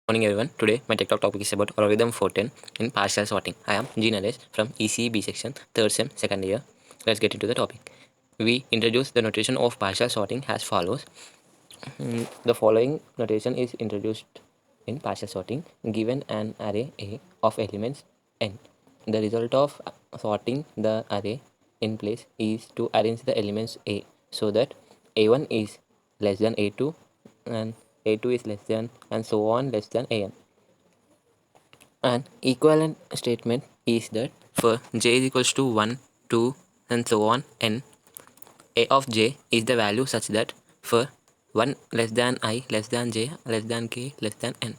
Morning everyone. Today my tech talk topic is about algorithm 410 in partial sorting. I am G Naresh from ECB section, 3rd sem, 2nd year. Let's get into the topic. We introduce the notation of partial sorting as follows. The following notation is introduced in partial sorting. Given an array A of elements n, the result of sorting the array in place is to arrange the elements A so that A1 is less than A2 and A2 is less than and so on less than AN. An equivalent statement is that for j is equals to 1, 2 and so on n, a of j is the value such that for 1 less than I less than j less than k less than n.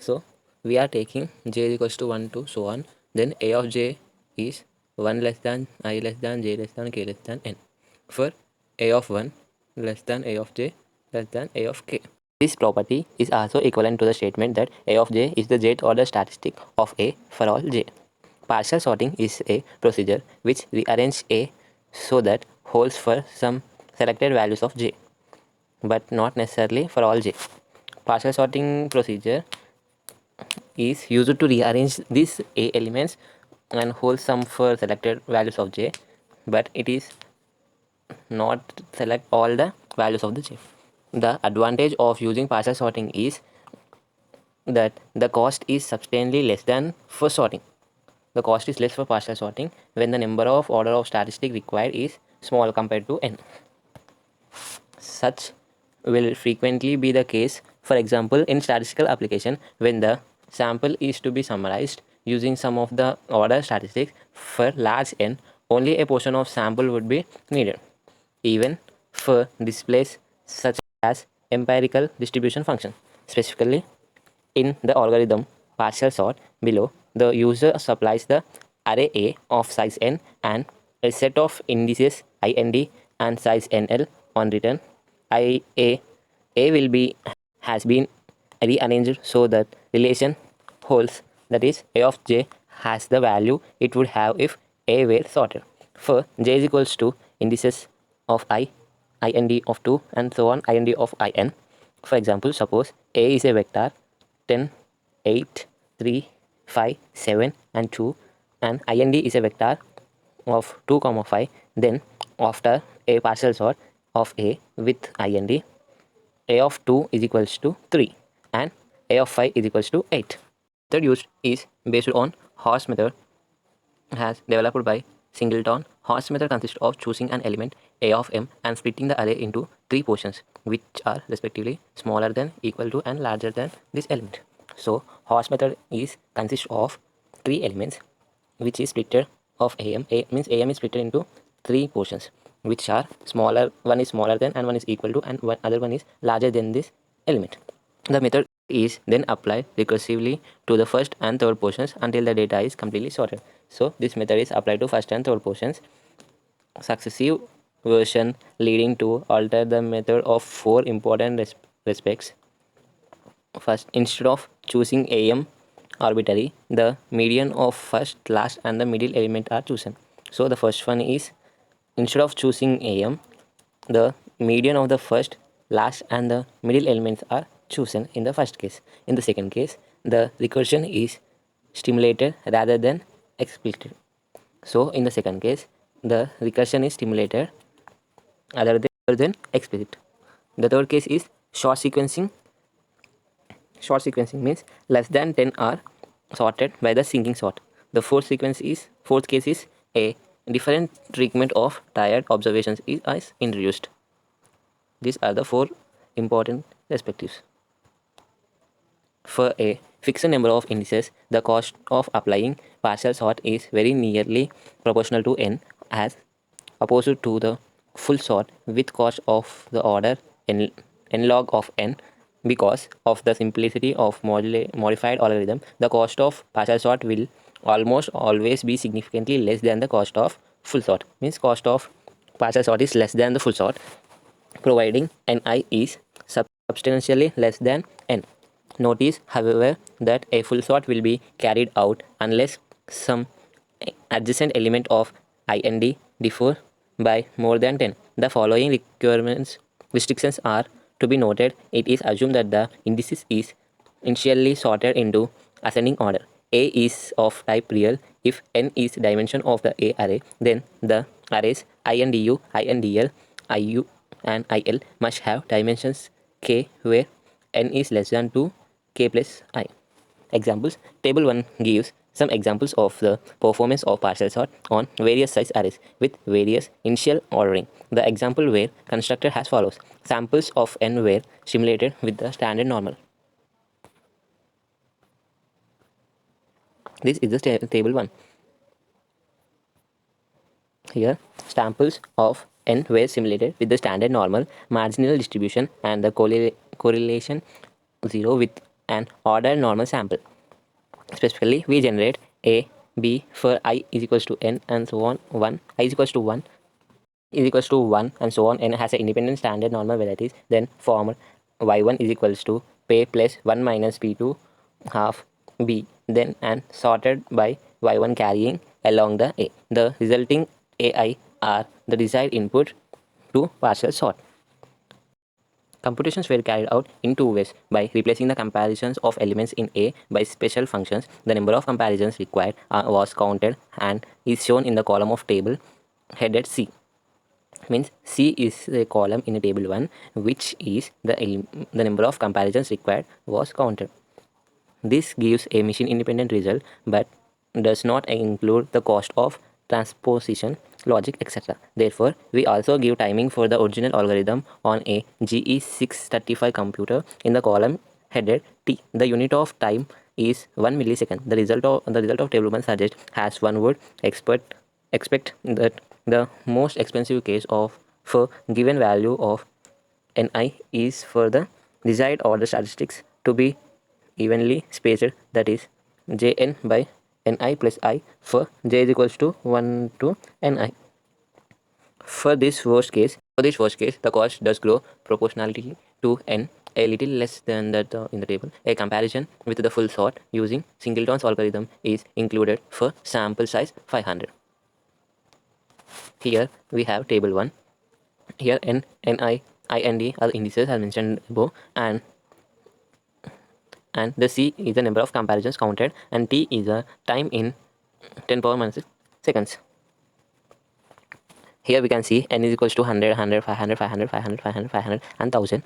So we are taking j is equals to 1 to so on, then a of j is 1 less than I less than j less than k less than n. For a of 1 less than a of j less than a of k. This property is also equivalent to the statement that a of j is the jth order statistic of a for all j. Partial sorting is a procedure which rearranges a so that holds for some selected values of j, but not necessarily for all j. Partial sorting procedure is used to rearrange these a elements and hold some for selected values of j, but it is not select all the values of the j. The advantage of using partial sorting is that the cost is substantially less than for sorting. The cost is less for partial sorting when the number of order of statistic required is small compared to n. Such will frequently be the case, for example, in statistical application when the sample is to be summarized using some of the order statistics for large n, only a portion of sample would be needed. Even for displays such as empirical distribution function. Specifically, in the algorithm partial sort below, the user supplies the array A of size n and a set of indices IND and size NL on return. A will be has been rearranged so that relation holds, that is A of j has the value it would have if A were sorted. For j is equals to indices of I, IND of 2 and so on IND of IN. For example, suppose A is a vector 10, 8, 3, 5, 7 and 2 and IND is a vector of 2, 5, then after a partial sort of A with IND, A of 2 is equals to 3 and A of 5 is equals to 8. The method used is based on Horst method has developed by Singleton. Horst method consists of choosing an element A of m and splitting the array into 3 portions which are respectively smaller than, equal to and larger than this element. So Horst method is consists of 3 elements which is splitted of am. A means am is split into 3 portions which are smaller, one is smaller than and one is equal to and one other one is larger than this element. The method is then applied recursively to the first and third portions until the data is completely sorted. So this method is applied to first and third portions. Successive version leading to alter the method of 4 important respects. First, instead of choosing am arbitrary, the median of first, last and the middle element are chosen. So the first one is, instead of choosing am, the median of the first, last and the middle elements are chosen in the first case. In the second case, the recursion is stimulated rather than explicit. So in the second case, the recursion is stimulated other than explicit. The third case is short sequencing. Short sequencing means less than 10 are sorted by the sinking sort. The fourth case is a different treatment of triad observations is introduced. These are the 4 important perspectives. For a fixed number of indices, the cost of applying partial sort is very nearly proportional to n as opposed to the full sort with cost of the order n log of n. Because of the simplicity of modified algorithm, the cost of partial sort will almost always be significantly less than the cost of full sort. Means cost of partial sort is less than the full sort, providing ni is substantially less than n. Notice, however, that a full sort will be carried out unless some adjacent element of IND differ by more than 10. The following restrictions are to be noted. It is assumed that the indices is initially sorted into ascending order. A is of type real if n is dimension of the A array, then the arrays INDU, INDL, IU and IL must have dimensions k where n is less than 2 k plus I. Examples. Table 1 gives some examples of the performance of partial sort on various size arrays with various initial ordering. The example were constructed as follows. Samples of n were simulated with the standard normal. This is the table 1. Here, samples of n were simulated with the standard normal, marginal distribution and the correlation 0 with an ordered normal sample. Specifically, we generate A, B for I is equals to n and so on 1, I is equals to 1 is equals to 1 and so on, n has an independent standard normal varieties, then form y1 is equals to p plus 1 minus p2 half b, then and sorted by y1 carrying along the A. The resulting AI are the desired input to partial sort. Computations were carried out in two ways. By replacing the comparisons of elements in A by special functions, the number of comparisons required was counted and is shown in the column of table headed C. Means C is a column in a table 1, which is the number of comparisons required was counted. This gives a machine independent result but does not include the cost of transposition, logic, etc. Therefore, we also give timing for the original algorithm on a GE635 computer in the column headed T. The unit of time is 1 millisecond. The result of table 1 suggests as one would expect that the most expensive case of for given value of ni is for the desired order statistics to be evenly spaced, that is jn by ni plus I for j is equals to 1 to ni. For this worst case, the cost does grow proportionality to n, a little less than that in the table. A comparison with the full sort using Singleton's algorithm is included for sample size 500. Here we have table 1. Here n, ni, ind are indices as mentioned above, and the C is the number of comparisons counted, and T is the time in 10 power minus seconds. Here we can see n is equals to 100, 100, 500, 500, 500, 500, 500 and 1000.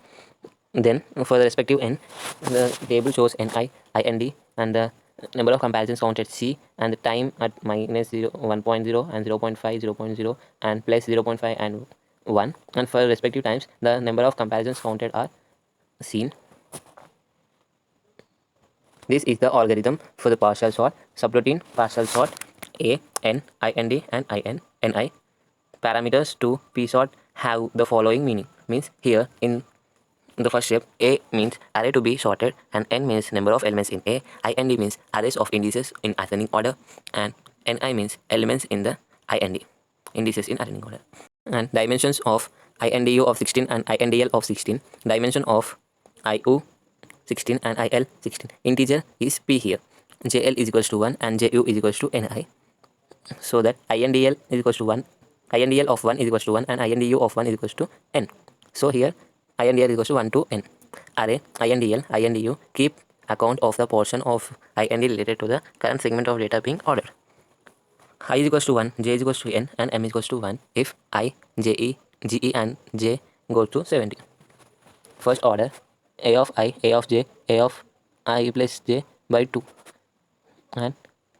Then for the respective n, the table shows ni, ind and the number of comparisons counted C and the time at minus 0, 1.0 and 0.5, 0.0 and plus 0.5 and 1. And for respective times, the number of comparisons counted are seen. This is the algorithm for the partial sort. Subroutine partial sort A, N, IND and IN, NI. Parameters to P sort have the following meaning. Means here in the first step, A means array to be sorted and N means number of elements in A. IND means arrays of indices in ascending order and NI means elements in the IND, indices in ascending order. And dimensions of INDU of 16 and INDL of 16. Dimension of IU 16 and IL 16. Integer is P here. JL is equals to 1 and JU is equals to NI. So that INDL is equals to 1. INDL of 1 is equals to 1 and INDU of 1 is equals to N. So here INDL is equals to 1 to N. Array INDL, INDU keep account of the portion of IND related to the current segment of data being ordered. I is equals to 1, J is equals to N and M is equals to 1 if I, JE, GE and J goes to 70. First order A of I, A of J, A of I plus J by 2 and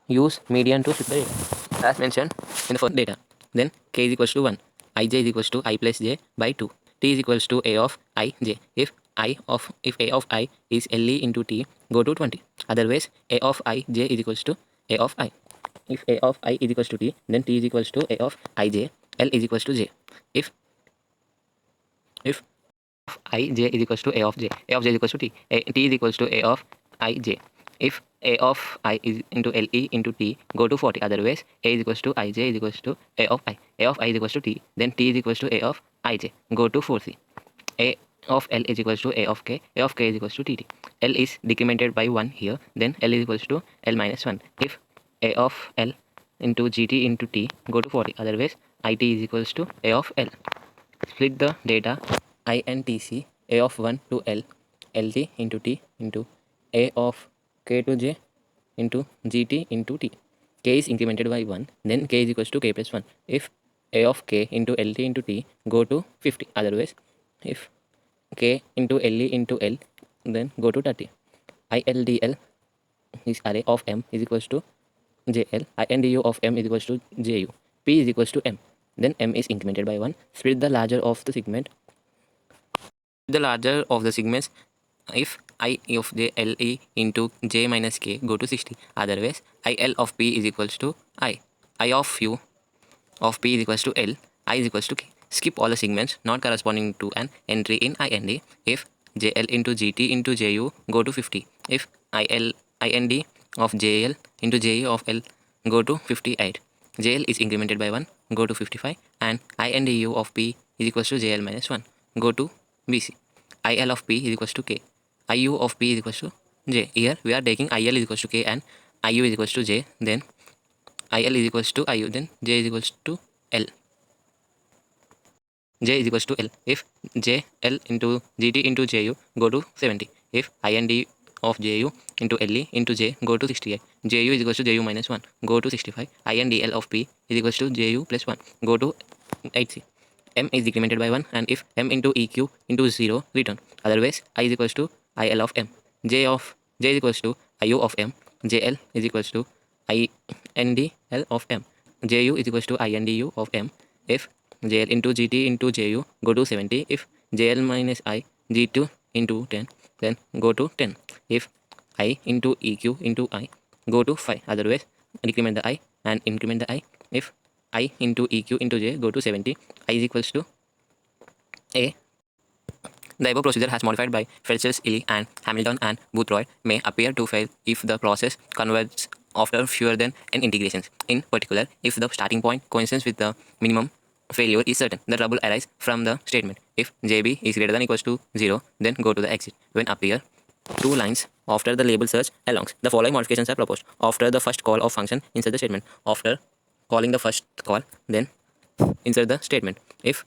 use median to fit the data as mentioned in the first data. Then K is equals to 1, Ij is equals to I plus J by 2, T is equals to A of I, J. If A of I is LE into T, go to 20. Otherwise A of I, J is equals to A of I. If A of I is equals to T, then T is equals to A of Ij, L is equals to J. If I j is equals to A of j is equals to T, T is equals to A of I j. If A of I is into LE into T, go to 40. Otherwise A is equals to Ij is equals to A of I is equals to T, then T is equals to A of Ij, go to 4C. A of L is equals to A of K is equals to TT. L is decremented by 1 here, then L is equals to L minus 1. If A of L into GT into T, go to 40. Otherwise IT is equals to A of L. Split the data INTC A of 1 to L, LT into T into a of k to j into gt into t. K is incremented by 1, then k is equals to k plus 1. If a of k into lt into t go to 50, otherwise if k into le into l, then go to 30. ILDL is array of m is equals to jl, INDU of m is equals to ju, p is equals to m. Then m is incremented by 1. Split the larger of the segment. The larger of the segments if I of j le into j minus k go to 60. Otherwise, IL of p is equals to I of u of p is equals to L, I is equals to k. Skip all the segments not corresponding to an entry in IND if JL into GT into JU go to 50. If IND of JL into JE of L go to 58. JL is incremented by 1, go to 55, and INDU of P is equals to JL minus 1, go to BC. IL of P is equals to K. IU of P is equals to J. Here we are taking IL is equals to K and IU is equals to J. Then IL is equals to IU. Then J is equals to L. J is equals to L. If JL into GT into JU go to 70. If IND of JU into LE into J go to 68. JU is equals to JU minus 1, go to 65. INDL of P is equals to JU plus 1, go to 80. M is decremented by 1, and if M into EQ into 0 return. Otherwise I is equals to IL of M. J is equals to IU of M. JL is equals to INDL of M. JU is equals to INDU of M. If JL into GT into JU go to 70. If JL minus I G2 into 10, then go to 10. If I into EQ into I go to 5. Otherwise decrement the I and increment the I. If I into EQ into J go to 70, I is equals to A. The above procedure has modified by Felchers, Illy, and Hamilton and Boothroyd may appear to fail if the process converges after fewer than n integrations. In particular, if the starting point coincides with the minimum failure is certain. The trouble arises from the statement. If JB is greater than or equals to 0, then go to the exit. When appear two lines after the label search alongs, the following modifications are proposed. After the first call of function, insert the statement. After calling the first call, then insert the statement. If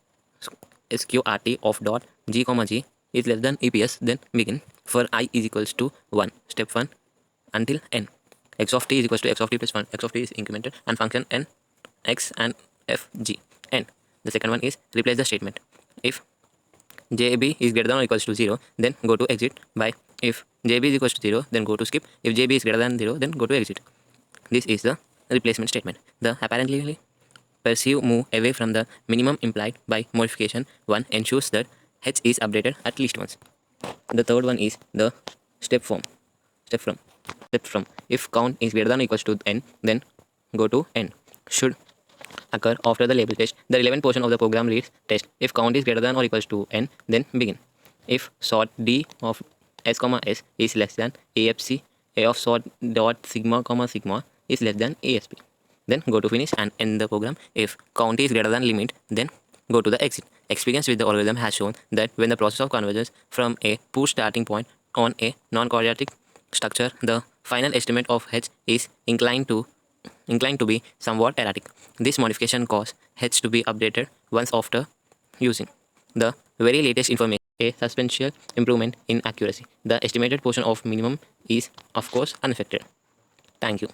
sqrt of dot g comma g is less than EPS, then begin for I is equals to 1, step 1 until n. X of t is equals to x of t plus 1. X of t is incremented and function n, x and f, g. And the second one is replace the statement. If JB is greater than or equals to 0, then go to exit by. If JB is equals to 0, then go to skip. If JB is greater than 0, then go to exit. This is the replacement statement. The apparently perceived move away from the minimum implied by modification 1 ensures that H is updated at least once. The third one is the step from. If count is greater than or equals to n, then go to n. Should occur after the label test. The relevant portion of the program reads test. If count is greater than or equals to n, then begin. If sort d of s comma s is less than AFC, A of sort dot sigma comma sigma is less than ASP, then go to finish and end the program. If count is greater than limit, then go to the exit. Experience with the algorithm has shown that when the process of convergence from a push starting point on a non-quadratic structure, the final estimate of H is inclined to be somewhat erratic. This modification causes H to be updated once after using the very latest information, a substantial improvement in accuracy. The estimated portion of minimum is of course unaffected. Thank you.